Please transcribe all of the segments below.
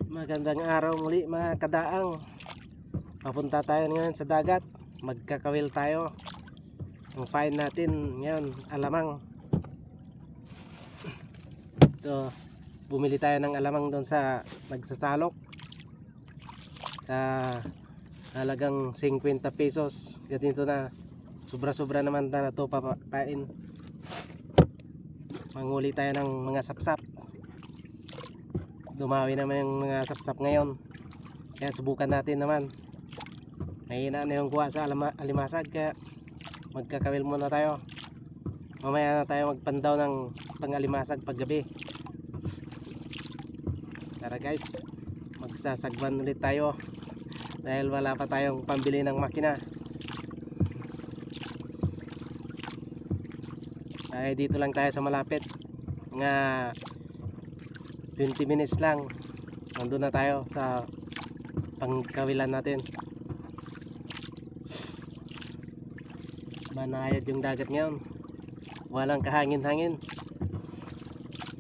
Magandang araw muli mga kadaang. Papunta tayo ngayon sa dagat. Magkakawil tayo. Ang pain natin ngayon, alamang. Ito, bumili tayo ng alamang doon sa nagsasalok. Sa halagang 50 pesos. Ganito na. Sobra-sobra naman na ito papain. Manguli tayo ng mga sapsap. Dumawi naman yung mga sapsap ngayon, kaya subukan natin naman. Mahina na yung kuha sa alimasag, kaya magkakawil muna tayo. Mamaya na tayo magpandaw ng pang-alimasag paggabi. Tara guys, magsasagban ulit tayo dahil wala pa tayong pambili ng makina. Ay, dito lang tayo sa malapit, mga 20 minutes lang nandun na tayo sa pangkawilan natin. Banayad yung dagat ngayon, walang kahangin-hangin,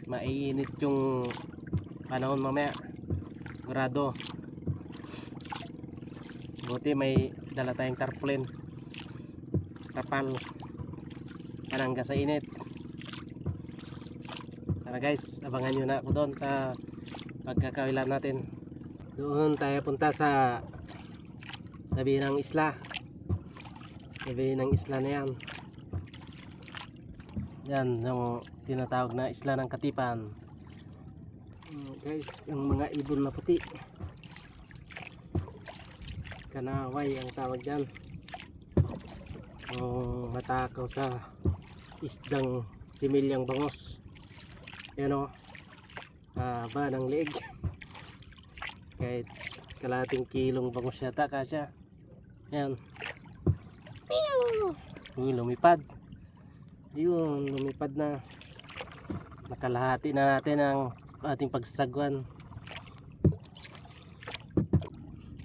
maiinit yung panahon mamaya, grado. Buti may dala tayong tarpaulin, tapal, panangga sa init. Tara guys, abangan nyo na ako doon sa pagkakawilan natin. Doon tayo punta sa tabi ng isla. Tabi ng isla na yan. Yan yung tinatawag na isla ng Katipan. Guys, yung mga ibon na puti, kanaway ang tawag dyan. Yung matakaw sa isdang similyang bangos. Yan o, haba ng leeg. Kahit kalating kilong bangus yata kasya. Yan. Uy, lumipad. Yun, lumipad na. Nakalahati na natin ang ating pagsagwan.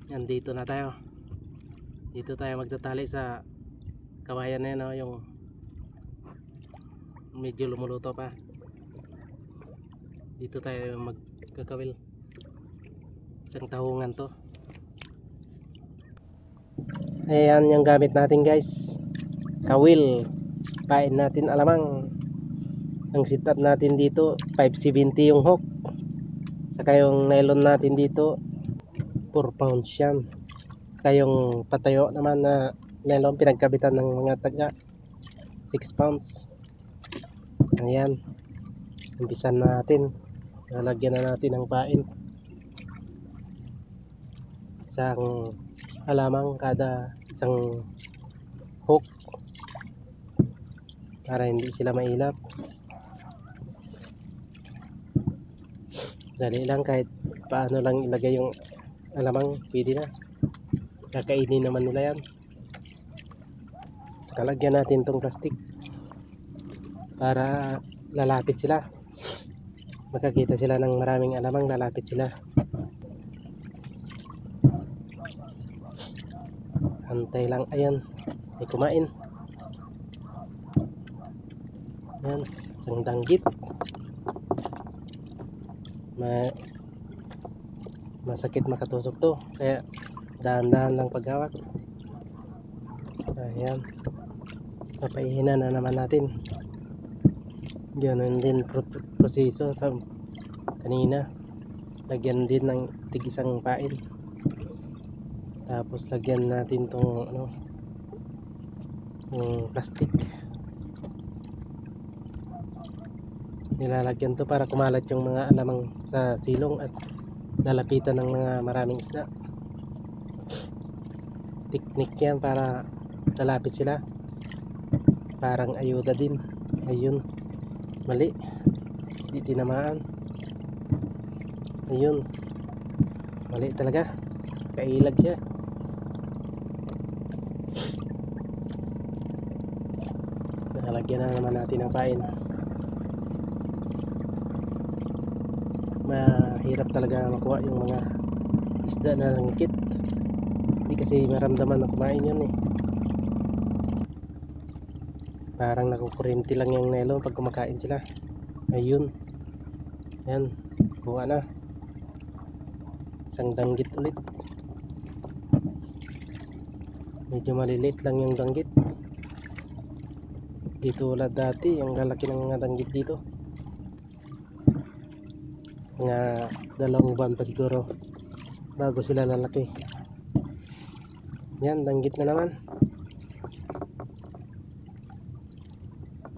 Yan, dito na tayo. Dito tayo magtatali sa kawayan na yan, no? Yung medyo lumuluto pa. Dito tayo magkakawil. Isang tahungan to. Ayan yung gamit natin guys, kawil. Pain natin alamang. Ang sit-up natin dito 570 yung hook, saka yung nylon natin dito 4 pounds yan. Saka yung patayo naman na nylon pinagkabitan ng mga taga 6 pounds. Ayan, umpisan natin. Lalagyan na natin ng pain, isang alamang kada isang hook para hindi sila mailap. Dali lang, kahit paano lang ilagay yung alamang, pwede na. Kakainin naman nila yan. Saka lagyan natin tong plastic para lalapit sila. Makakita sila ng maraming alamang, lalapit sila. Antay lang. Ayan, may kumain. Ayan, isang danggit. Masakit makatusok to, kaya dahan-dahan lang paghawak. Ayan, papaihinan na naman natin. Ganun din proseso sa kanina. Lagyan din ng tig-isang pain, tapos lagyan natin tong yung plastic. Nilalagyan to para kumalat yung mga alamang sa silong at lalapitan ng mga maraming isda. Teknik yan para lalapit sila, parang ayuda din. Ayun, mali, di tinamaan. Ayun, mali talaga, kailag siya. Nalagyan na naman natin ng pain. Mahirap talaga makuha yung mga isda na nangkit, hindi kasi maramdaman na kumain yun eh. Parang nakukuryente lang yung nylon pag kumakain sila. Ayun, yan, kuha na. Isang danggit ulit. Medyo maliliit lang yung danggit. Dito wala dati, ang lalaki ng mga danggit dito. Mga 2 buwan pa siguro bago sila lalaki. Yan, danggit na naman.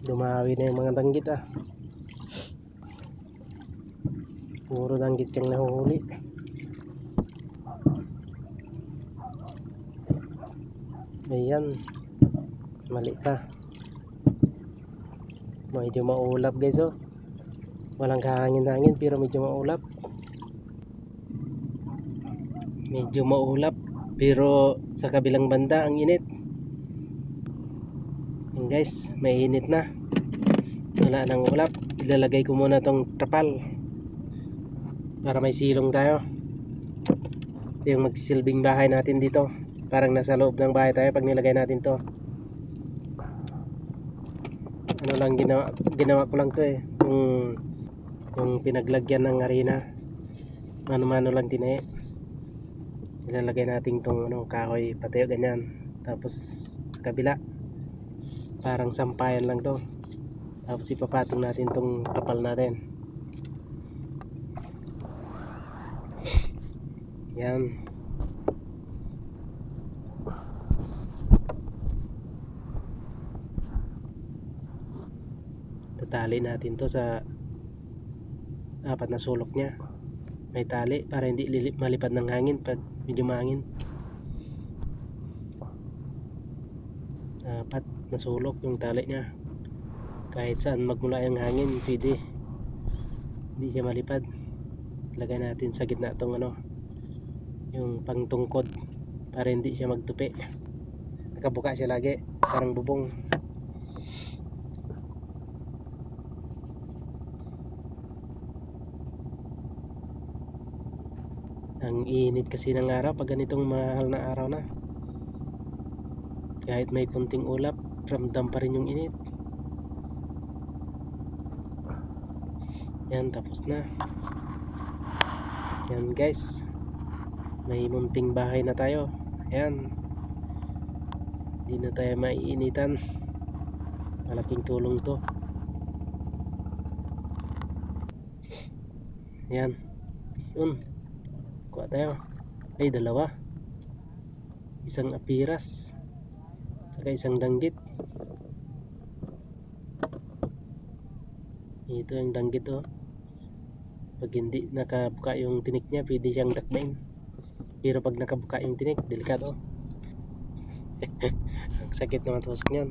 Dumawi na yung mga danggit ah. Puro danggit yung nahuhuli. Ayan, mali pa. Medyo maulap guys oh. Walang kahangin-hangin pero medyo maulap. Medyo maulap pero sa kabilang banda ang init. Yan guys, may init na. Wala nang ulap. Ilalagay ko muna tong trapal para may silong tayo. Ito yung magsilbing bahay natin dito. Parang nasa loob ng bahay tayo pag nilagay natin to. Ano lang ginawa ko lang to eh. Yung pinaglagyan ng arena. Mano-mano lang tinae. Ilalagay natin tong kahoy patayo ganyan. Tapos sa kabila parang sampayan lang to. Tapos ipapatong natin tong kapal natin. Yan. Tatali natin to sa 4 na sulok niya. May tali para hindi malipad ng hangin pag medyo mahangin. 4 na sulok yung tali niya. Kahit saan magmula yung hangin pwede. Hindi siya malipad. Lagay natin sa gitna tong yung pangtungkod para hindi siya magtupi. Nakabuka siya lagi parang bubong. Ang init kasi ng araw pag ganitong mahal na araw na. Kahit may kunting ulap, ramdam pa rin yung init. Yan, tapos na. Yan guys. May munting bahay na tayo. Ayan. Hindi na tayo maiinitan. Malaking tulong to. Ayan. Yun. Kuha tayo. Ay, 2. Isang apiras. Saka isang danggit. Ito yung danggit oh. Pag hindi nakabuka yung tinik niya, pwede siyang dakbain. Pero pag nakabuka yung tinik, delikado. Ang sakit naman tusok niyan.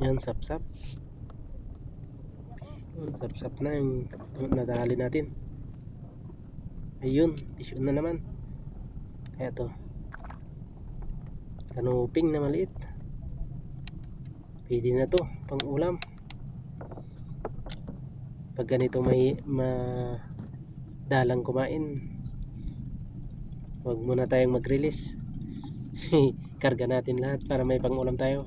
Yan, sap-sap. Sap-sap na yung nadali natin. Ayun, fish on na naman. Kaya to kanuping na maliit. Pwede na to pang ulam. Pag ganito may dalang kumain, wag muna tayong mag-release. Karga natin lahat para may pang ulam tayo.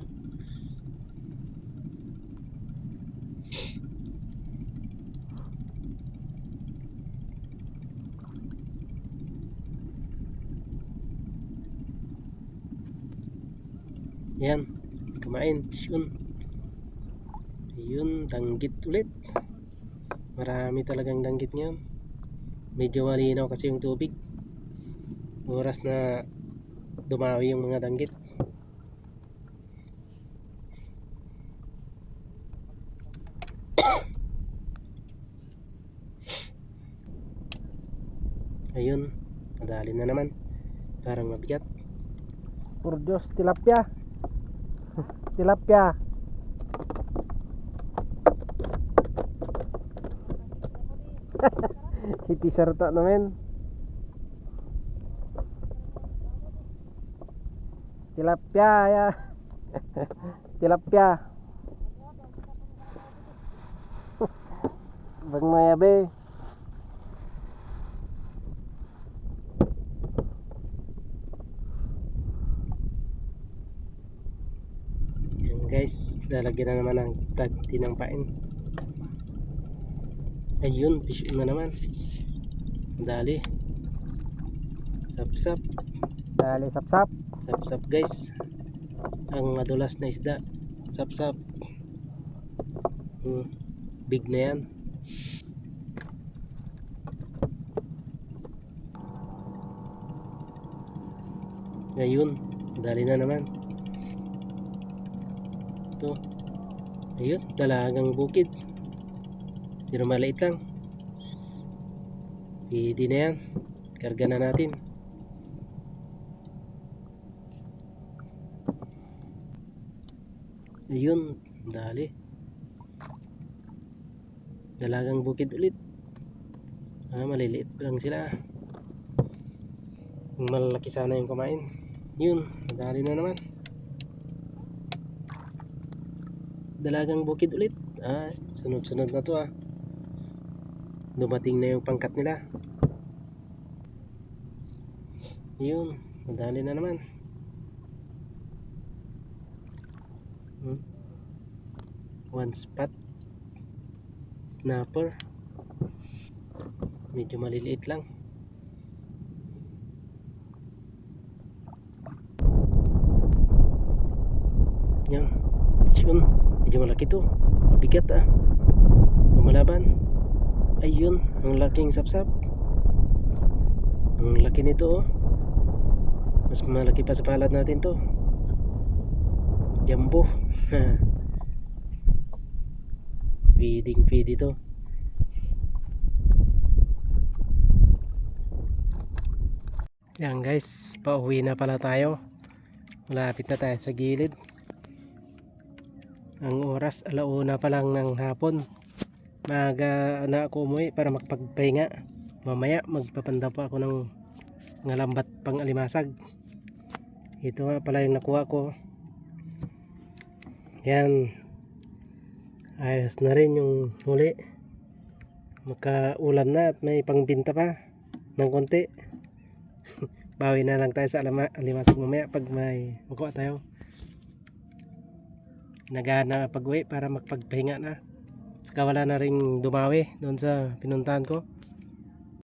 Yan, kumain, fish on. Ayun, danggit ulit. Marami talagang danggit ngayon. Medyo malinaw kasi yung tubig. Oras na dumawi yung mga danggit. Ayun, madali na naman. Parang mabigat. Por Diyos, tilapia. Tilapia. Hiti sarta naman. Tilapia ya. Tilapia. Bang mayabe. Yan guys, lalagyan na naman ng tinampain. Ayun, fish on na naman. Dali. Sapsap. Dali sapsap. Sapsap guys. Ang madulas na isda. Sapsap. Big na yan. Ayun, dali na naman. Ito. Ayun, dalagang bukid. Pero maliit lang. Pwede na yan. Karga na natin. Ayun, dali. Dalagang bukid ulit. Maliliit lang sila. Malaki sana yung kumain. Yun, dali na naman. Dalagang bukid ulit. Sunod-sunod na to Dumating na yung pangkat nila. Yun, madali na naman. One spot. Snapper. Medyo maliliit lang. Yan. Yun. Medyo malaki to. Mabigat Lumalaban. Ayun, ang laking sapsap. Ang laki nito Mas malaki pa sa palad natin to. Jumbo. Pwede to. Yan guys, pauwi na pala tayo. Malapit na tayo sa gilid. Ang oras 1:00 pa lang ng hapon. Maaga na ako umuwi para magpagpahinga. Mamaya magpapanda pa ako ng lambat pang alimasag. Ito nga pala yung nakuha ko. Yan. Ayos na rin yung huli. Makaulam na at may pangbinta pa ng konti. Bawi na lang tayo sa alimasag mamaya pag may makuha tayo. Nagana pag-uwi para magpagpahinga na. Saka wala na rin dumawi doon sa pinuntahan ko.